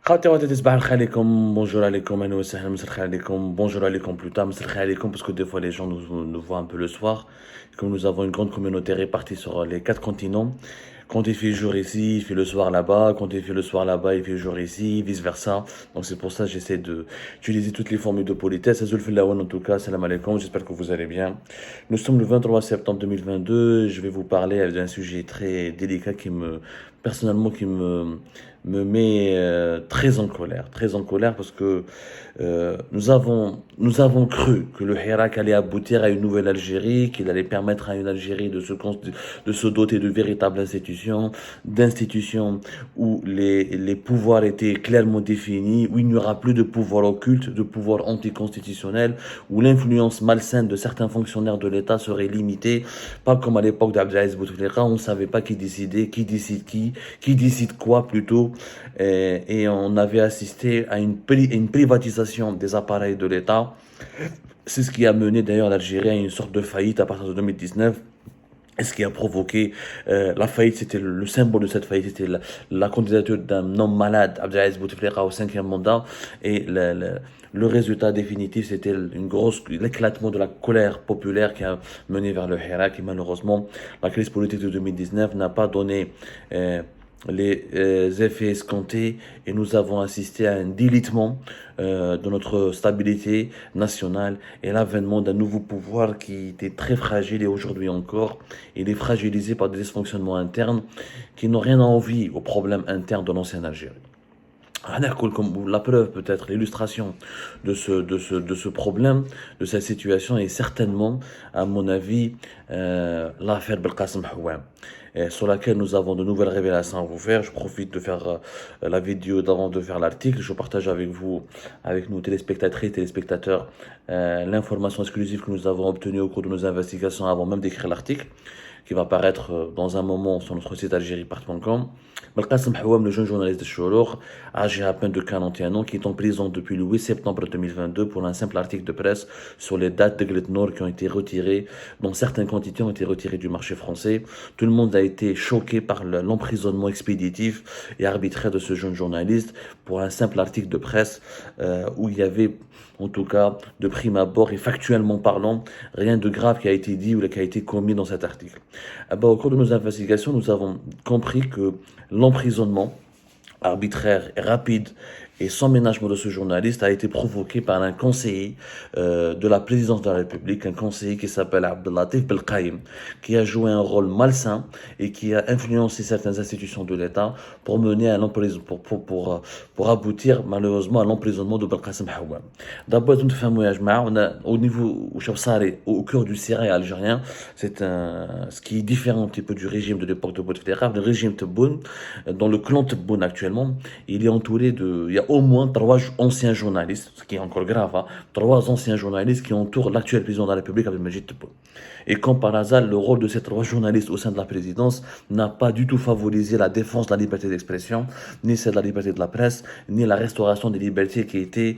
خاوتي وقت تصبح الخير عليكم bonjour عليكم اهلا وسهلا مساء الخير عليكم bonjour عليكم plus tard مساء الخير عليكم parce que des fois les gens nous voient un peu le soir comme nous avons une grande communauté répartie sur les 4 continents. Quand il fait jour ici, il fait le soir là-bas. Quand il fait le soir là-bas, il fait jour ici, vice-versa. Donc c'est pour ça que j'essaie d'utiliser toutes les formules de politesse. Azul Filawan en tout cas, salam alaikum, j'espère que vous allez bien. Nous sommes le 23 septembre 2022. Je vais vous parler d'un sujet très délicat personnellement, me met très en colère. Très en colère parce que nous avons cru que le Hirak allait aboutir à une nouvelle Algérie, qu'il allait permettre à une Algérie de se doter de véritables d'institutions où les pouvoirs étaient clairement définis, où il n'y aura plus de pouvoir occulte, de pouvoir anticonstitutionnel, où l'influence malsaine de certains fonctionnaires de l'État serait limitée, pas comme à l'époque d'Abdelaziz Bouteflika, on ne savait pas qui décidait, qui décide quoi plutôt, et on avait assisté à une privatisation des appareils de l'État. C'est ce qui a mené d'ailleurs l'Algérie à une sorte de faillite à partir de 2019. Et ce qui a provoqué la faillite, c'était le symbole de cette faillite, c'était la candidature d'un homme malade, Abdelaziz Bouteflika, au 5e mandat. Et le résultat définitif, c'était l'éclatement de la colère populaire qui a mené vers le Hirak. Et malheureusement, la crise politique de 2019 n'a pas donné les effets escomptés et nous avons assisté à un délitement de notre stabilité nationale et l'avènement d'un nouveau pouvoir qui était très fragile et aujourd'hui encore, il est fragilisé par des dysfonctionnements internes qui n'ont rien à envier aux problèmes internes de l'ancienne Algérie. La preuve, peut-être, l'illustration de ce problème, de cette situation est certainement, à mon avis, l'affaire Belkacem Houam, sur laquelle nous avons de nouvelles révélations à vous faire. Je profite de faire la vidéo d'avant de faire l'article. Je partage avec vous, avec nous, téléspectatrices et téléspectateurs, l'information exclusive que nous avons obtenue au cours de nos investigations avant même d'écrire l'article, qui va paraître dans un moment sur notre site algériepart.com. Belkacem Houam, le jeune journaliste de Chourour, âgé à peine de 41 ans, qui est en prison depuis le 8 septembre 2022 pour un simple article de presse sur les dates de Gletnor qui ont été retirées, dont certaines quantités ont été retirées du marché français. Tout le monde a été choqué par l'emprisonnement expéditif et arbitraire de ce jeune journaliste pour un simple article de presse où il y avait, en tout cas, de prime abord et factuellement parlant, rien de grave qui a été dit ou qui a été commis dans cet article. Au cours de nos investigations, nous avons compris que l'emprisonnement arbitraire et rapide et sans ménagement de ce journaliste a été provoqué par un conseiller de la présidence de la République, un conseiller qui s'appelle Abdellatif Belkaïm, qui a joué un rôle malsain et qui a influencé certaines institutions de l'État pour mener à pour aboutir malheureusement à l'emprisonnement de Belkacem Houam. D'abord, on a au niveau au cœur du Sahara algérien, ce qui est différent un petit peu du régime de l'époque de Bouteflika. Le régime Tebboune, dans le clan Tebboune actuellement, il est entouré il y a au moins 3 anciens journalistes, ce qui est encore grave, hein, 3 anciens journalistes qui entourent l'actuel président de la République, Abdelmadjid Tebboune. Et comme par hasard, le rôle de ces 3 journalistes au sein de la présidence n'a pas du tout favorisé la défense de la liberté d'expression, ni celle de la liberté de la presse, ni la restauration des libertés qui étaient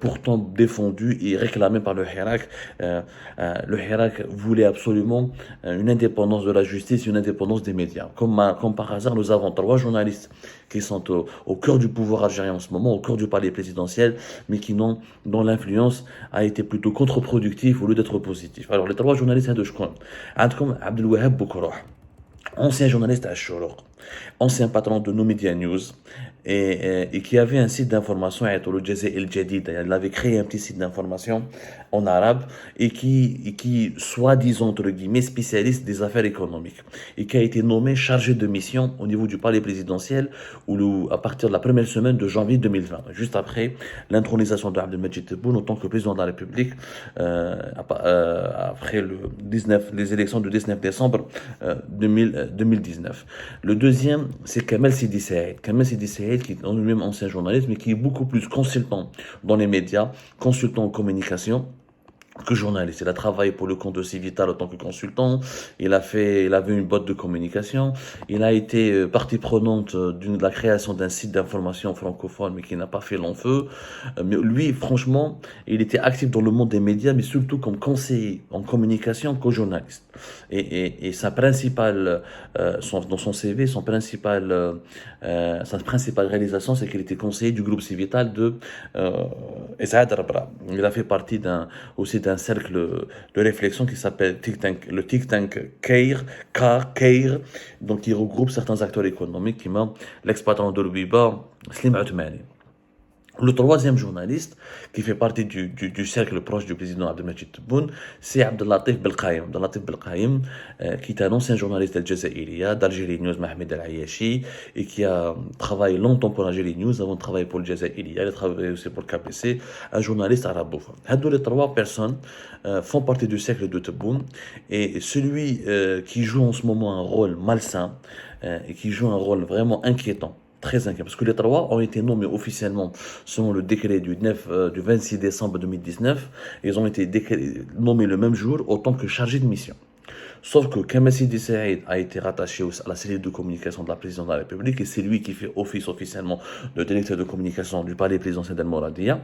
pourtant défendues et réclamées par le Hirak. Le Hirak voulait absolument une indépendance de la justice, une indépendance des médias. Comme par hasard, nous avons 3 journalistes qui sont au cœur du pouvoir algérien en ce moment, au cœur du palais présidentiel, mais dont l'influence a été plutôt contre-productive au lieu d'être positive. Alors, les 3 journalistes de Shkoun, عندكم عبد الوهاب بوكروح, ancien journaliste à Chourour, ancien patron de No Media News, et qui avait un site d'information, le Jazer El Jadid. Il avait créé un petit site d'information en arabe et qui soi-disant, entre guillemets, spécialiste des affaires économiques et qui a été nommé chargé de mission au niveau du palais présidentiel à partir de la première semaine de janvier 2020, juste après l'intronisation d'Abdelmadjid Tebboune en tant que président de la République, après les élections du 19 décembre 2019. Le deuxième, c'est Kamel Sidi Saïd. Kamel Sidi Saïd, qui est lui-même ancien journaliste, mais qui est beaucoup plus consultant dans les médias, consultant en communication, que journaliste. Il a travaillé pour le compte de Civital en tant que consultant. Il avait une boîte de communication. Il a été partie prenante de la création d'un site d'information francophone, mais qui n'a pas fait long feu. Mais lui, franchement, il était actif dans le monde des médias, mais surtout comme conseiller en communication qu'au journaliste. Et sa principale, dans son CV, sa principale réalisation, c'est qu'il était conseiller du groupe Civital de Esad Rabra. Il a fait partie aussi d'un cercle de réflexion qui s'appelle le think tank CAIR, donc qui regroupe certains acteurs économiques, qui m'a l'ex-patron de l'Oubiba, Slim Othmani. Le troisième journaliste qui fait partie du cercle proche du président Abdelmajid Tebboune, c'est Abdellatif Belkhaïm. Abdellatif Belkhaïm, qui est un ancien journaliste d'Al-Jazairiya, d'Algérie News, Mohamed El-Ayashi, et qui a travaillé longtemps pour Algérie News, avant de travailler pour Al-Jazairiya. Il a travaillé aussi pour le KPC, un journaliste arabophone. Les trois personnes font partie du cercle de Tebboune, et celui qui joue en ce moment un rôle malsain, et qui joue un rôle vraiment inquiétant, très inquiet, parce que les trois ont été nommés officiellement selon le décret du 26 décembre 2019. Ils ont été nommés le même jour autant que chargés de mission. Sauf que Kamal Sidi Saïd a été rattaché à la cellule de communication de la présidence de la République, et c'est lui qui fait office officiellement de directeur de communication du palais présidentiel d'Al-Mouradia.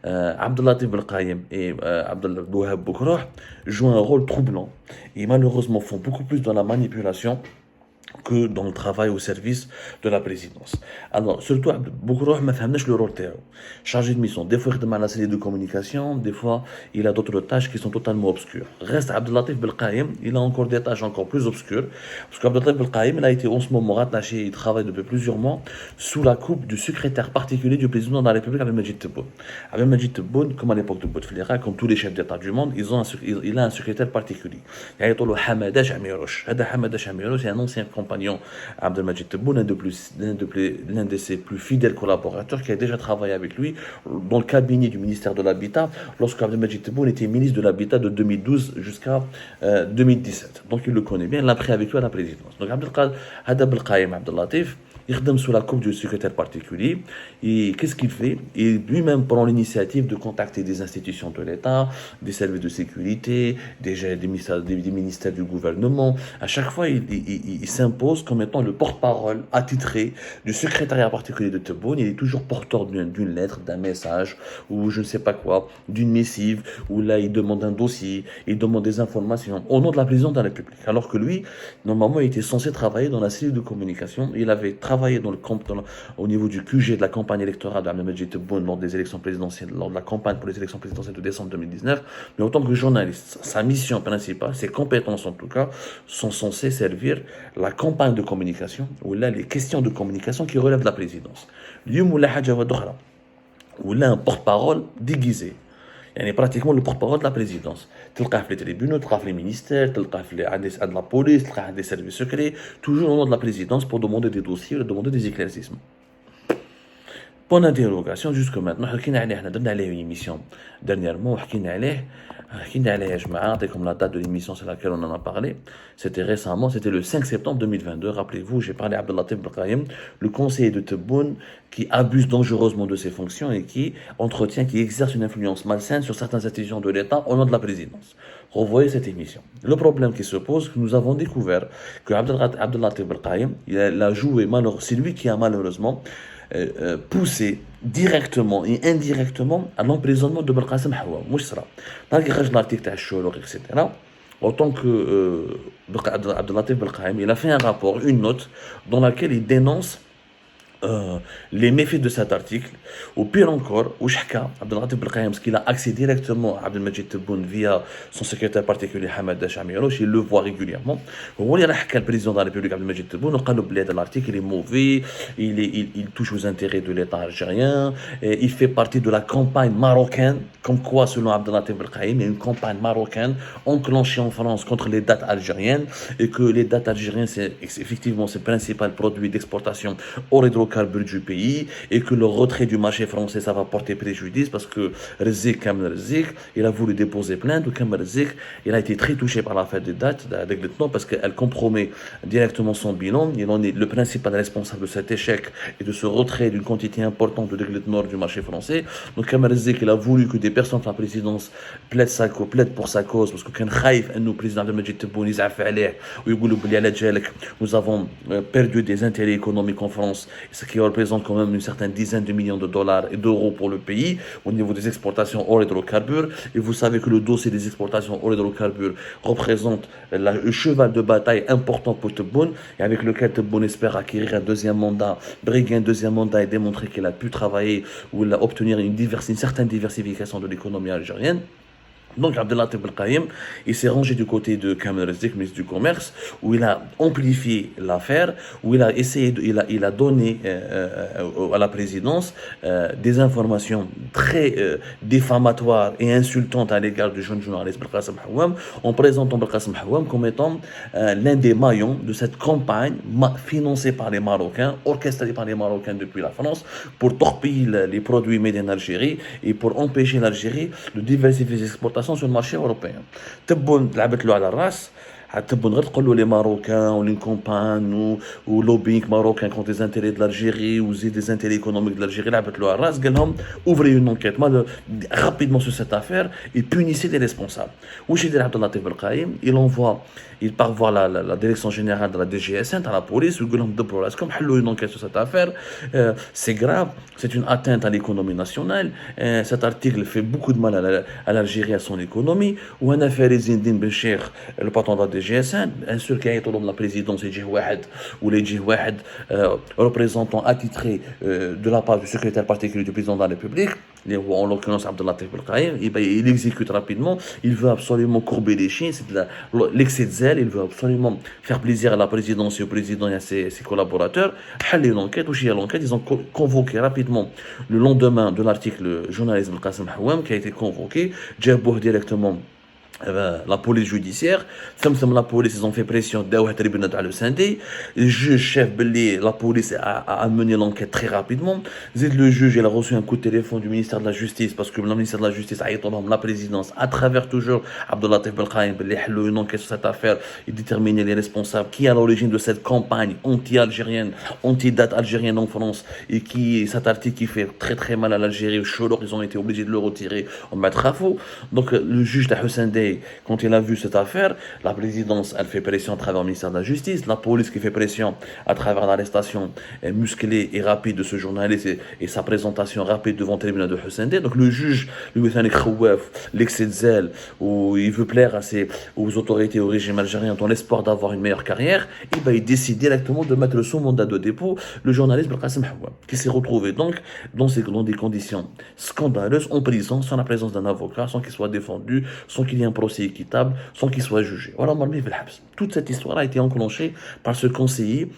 Abdellatif Belkhaïm et Abdelwahab Boukroh jouent un rôle troublant et malheureusement font beaucoup plus dans la manipulation que dans le travail au service de la présidence. Alors, surtout, Boukroh ne fait pas le rôle de chargé de mission. Des fois, il est à la cellule de communication, des fois, il a d'autres tâches qui sont totalement obscures. Reste Abdellatif Belkhaïm, il a encore des tâches encore plus obscures, parce qu'Abdellatif Belkhaïm, il a été en ce moment rattaché, il travaille depuis plusieurs mois, sous la coupe du secrétaire particulier du président de la République, Abdelmajid Tebboune. Abdelmajid Tebboune, comme à l'époque de Bouteflika, comme tous les chefs d'État du monde, il a un secrétaire particulier. Il y a Hamada Jamirouch. Hamada Jamirouch, c'est un ancien compagnon Abdelmajid Tebboune, l'un de ses plus fidèles collaborateurs, qui a déjà travaillé avec lui dans le cabinet du ministère de l'Habitat lorsque Abdelmajid Tebboune était ministre de l'Habitat de 2012 jusqu'à 2017. Donc il le connaît bien, il l'a pris avec lui à la présidence. Donc Abdelkhaïm Abdellatif, il redonne sous la coupe du secrétaire particulier. Et qu'est-ce qu'il fait? Il lui-même prend l'initiative de contacter des institutions de l'État, des services de sécurité, des ministères du gouvernement. À chaque fois, il s'impose comme étant le porte-parole attitré du secrétariat particulier de Tebboune. Il est toujours porteur d'une lettre, d'un message, ou je ne sais pas quoi, d'une missive, où là, il demande un dossier, il demande des informations au nom de la présidence de la République. Alors que lui, normalement, il était censé travailler dans la cellule de communication. Il avait travaillé au niveau du QG de la campagne électorale d'Abdelmajid Tebboune lors des élections présidentielles, lors de la campagne pour les élections présidentielles de décembre 2019. Mais en tant que journaliste, sa mission principale, ses compétences en tout cas, sont censées servir la campagne de communication, ou là les questions de communication qui relèvent de la présidence. Ou là un porte-parole déguisé. يعني pratiquement le porte-parole de la présidence. تلقاه في les tribunaux, تلقاه في les ministères, تلقاه في de la police, تلقاه des services secrets, toujours au nom de la présidence pour demander des dossiers, demander des éclaircissements. Point d'interrogation jusque maintenant. حكينا عليه, احنا درنا عليه une émission dernièrement, وحكينا عليه يا جماعة, comme la date de l'émission c'est laquelle on en a parlé, c'était récemment, c'était le 5 septembre 2022. Rappelez-vous, j'ai parlé d'Abdellatif Belkhaïm, le conseiller de Tebboune, qui abuse dangereusement de ses fonctions et qui exerce une influence malsaine sur certaines institutions de l'État au nom de la présidence. Revoyez cette émission. Le problème qui se pose, que nous avons découvert que Abdellatif Belkhaïm, c'est lui qui a malheureusement poussé directement et indirectement à l'emprisonnement de Belkacem Hawa. Dans l'article de Cholour, etc. Autant que Abdellatif Belkhaïm, il a fait un rapport, une note, dans laquelle il dénonce les méfaits de cet article, ou pire encore, Abdellatif Belkhaïm, parce qu'il a accès directement à Abdelmajid Tebboune via son secrétaire particulier Hamada Jamirouch, il le voit régulièrement. Le président de la République Abdelmajid Tebboune, l'article il est mauvais, il touche aux intérêts de l'État algérien, et il fait partie de la campagne marocaine, comme quoi, selon Abdellatif Belkhaïm, il y a une campagne marocaine enclenchée en France contre les dates algériennes, et que les dates algériennes, c'est effectivement ses principal produit d'exportation hors hydrocarbures hydrocarbures du pays et que le retrait du marché français, ça va porter préjudice parce que Rezik, Kamel Rezik, il a voulu déposer plainte. Kamel Rezik, il a été très touché par l'affaire des dates parce qu'elle compromet directement son bilan. Il en est le principal responsable de cet échec et de ce retrait d'une quantité importante de Nord du marché français. Donc Kamel Rezik, il a voulu que des personnes de la présidence plaident pour sa cause parce que quand le président de Majid Tebboune nous avons perdu des intérêts économiques en France, ce qui représente quand même une certaine dizaine de millions de dollars et d'euros pour le pays au niveau des exportations hors hydrocarbures. Et vous savez que le dossier des exportations hors hydrocarbures représente le cheval de bataille important pour Tebboune et avec lequel Tebboune espère acquérir un deuxième mandat, briguer un deuxième mandat et démontrer qu'il a pu travailler ou obtenir une certaine diversification de l'économie algérienne. Donc Abdelatif Belkaïm, il s'est rangé du côté de Kamel Rezik, ministre du Commerce, où il a amplifié l'affaire, où il a essayé, il a donné à la présidence des informations très défamatoires et insultantes à l'égard du jeune journaliste Belkacem Houam, en présentant Belkacem Houam comme étant l'un des maillons de cette campagne financée par les Marocains, orchestrée par les Marocains depuis la France, pour torpiller les produits médias en Algérie et pour empêcher l'Algérie de diversifier ses exportations sur le marché européen. Tebboune لعبت له على الراس. تبون غير تقولوا لي ماروكان ولي كومبان ولوبينغ ماروكان كونت les intérêts de l'Algérie ou des intérêts économiques de l'Algérie لعبت له على الراس قال لهم ouvrez une enquête rapidement sur cette affaire et punissez les responsables. واش يدير عبد اللطيف بالقايم il part voir la direction générale de la DGSN à la police ويقول لهم دبروا راسكم حلوا une enquête sur cette affaire. C'est grave, c'est une atteinte à l'économie nationale. Cet article fait beaucoup de mal à l'Algérie, à son économie. Ou un affaire Zindine Benchir, le patron de la DGSN, un seul qui a été de la présidence et Djihouahed, ou les Djihouahed, représentant attitré de la part du secrétaire particulier du président de la République, en l'occurrence Abdelatif Belkaïm, il exécute rapidement, il veut absolument courber les chiens, c'est de l'excès de zèle, il veut absolument faire plaisir à la présidence et au président et à ses collaborateurs. L'enquête, ils ont convoqué rapidement le lendemain de l'article le journaliste Belkacem Houam qui a été convoqué, Djabouh directement la police judiciaire. La police, ils ont fait pression le tribunal de Hussein-Dey. Le juge chef Belli, la police a mené l'enquête très rapidement. Le juge, il a reçu un coup de téléphone du ministère de la Justice parce que le ministère de la Justice a été la présidence à travers toujours Abdelatif Belkaïm Belli une enquête sur cette affaire et déterminer les responsables qui est à l'origine de cette campagne anti-algérienne, anti-date algérienne en France et cet article qui fait très très mal à l'Algérie. Ils ont été obligés de le retirer en mettre à faux. Donc le juge de Hussein-Dey, quand il a vu cette affaire, la présidence, elle fait pression à travers le ministère de la Justice, la police qui fait pression à travers l'arrestation musclée et rapide de ce journaliste et sa présentation rapide devant le tribunal de Hussein-Dey. Donc le juge, lui, l'excès de zèle, où il veut plaire aux autorités, au régime algérien dans l'espoir d'avoir une meilleure carrière, et il décide directement de mettre sous mandat de dépôt le journaliste Belkacem Houam, qui s'est retrouvé donc dans des conditions scandaleuses en prison, sans la présence d'un avocat, sans qu'il soit défendu, sans qu'il y ait un procès équitable, sans qu'il soit jugé. Voilà, toute cette histoire a été enclenchée par ce conseiller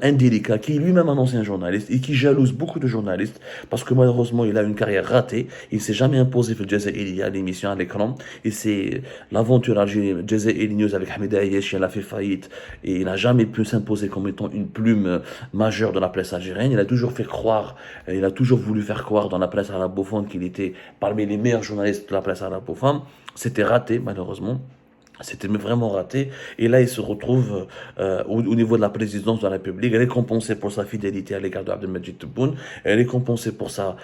indélicat, qui est lui-même un ancien journaliste et qui jalouse beaucoup de journalistes parce que malheureusement il a une carrière ratée, il ne s'est jamais imposé pour Jazairi à l'émission à l'écran et c'est l'aventure algérienne Jazairi News avec Hamida Ayesh, elle a fait faillite et il n'a jamais pu s'imposer comme étant une plume majeure de la presse algérienne. Il a toujours fait croire, il a toujours voulu faire croire dans la presse arabophone qu'il était parmi les meilleurs journalistes de la presse arabophone. C'était raté malheureusement. C'était vraiment raté. Et là, il se retrouve au niveau de la présidence de la République, récompensé pour sa fidélité à l'égard d'Abdelmajid Tebboune, récompensé pour sa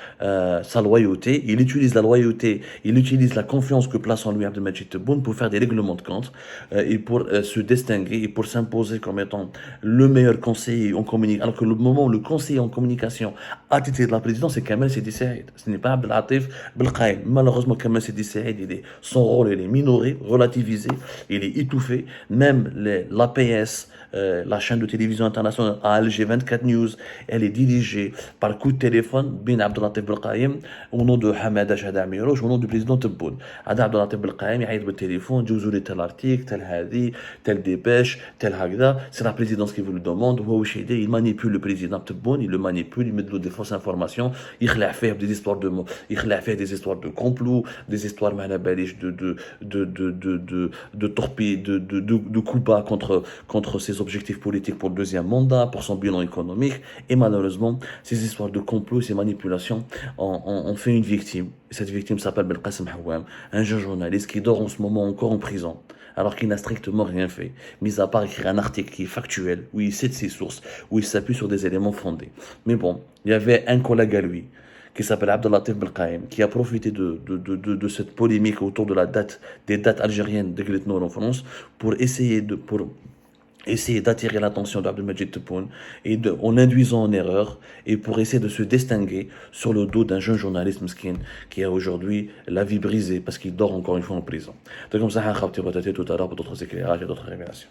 loyauté. Il utilise la loyauté, il utilise la confiance que place en lui Abdelmajid Tebboune pour faire des règlements de compte et pour se distinguer et pour s'imposer comme étant le meilleur conseiller en communication. Alors que le moment où le conseiller en communication a été de la présidence, c'est Kamel Sidi Saïd. Ce n'est pas Abdelatif Belkaïm. Malheureusement, Kamel Sidi Saïd, son rôle il est minoré, relativisé. Il est étouffé. Même l'APS, la chaîne de télévision internationale ALG 24 News, elle est dirigée par coup de téléphone bin Abdelatif Belkaïm au nom de Hamada Chahda Amirouche, au nom du président Tebboune. Abdelatif Belkaïm, il a le téléphone, dit tel article, tel hadi, tel dépêche, tel hagda. C'est la présidence qui vous le demande. Il manipule le président Tebboune, il le manipule, il met de l'eau des fausses informations, il a fait des histoires de complot, des histoires de torpilles, de coups bas contre ses objectifs politiques pour le deuxième mandat, pour son bilan économique. Et malheureusement, ces histoires de complot, ces manipulations ont fait une victime. Cette victime s'appelle Belkacem Hawam, un jeune journaliste qui dort en ce moment encore en prison, alors qu'il n'a strictement rien fait, mis à part écrire un article qui est factuel, où il cite ses sources, où il s'appuie sur des éléments fondés. Mais bon, il y avait un collègue à lui, qui s'appelle Abdellatif Belkaïm, qui a profité de cette polémique autour de des dates algériennes de Gletnor en France, pour essayer d'attirer l'attention d'Abdelmajid Tebboune en induisant en erreur et pour essayer de se distinguer sur le dos d'un jeune journaliste mesquin qui a aujourd'hui la vie brisée parce qu'il dort encore une fois en prison. C'est comme ça, tout à l'heure pour d'autres éclairages et d'autres révélations.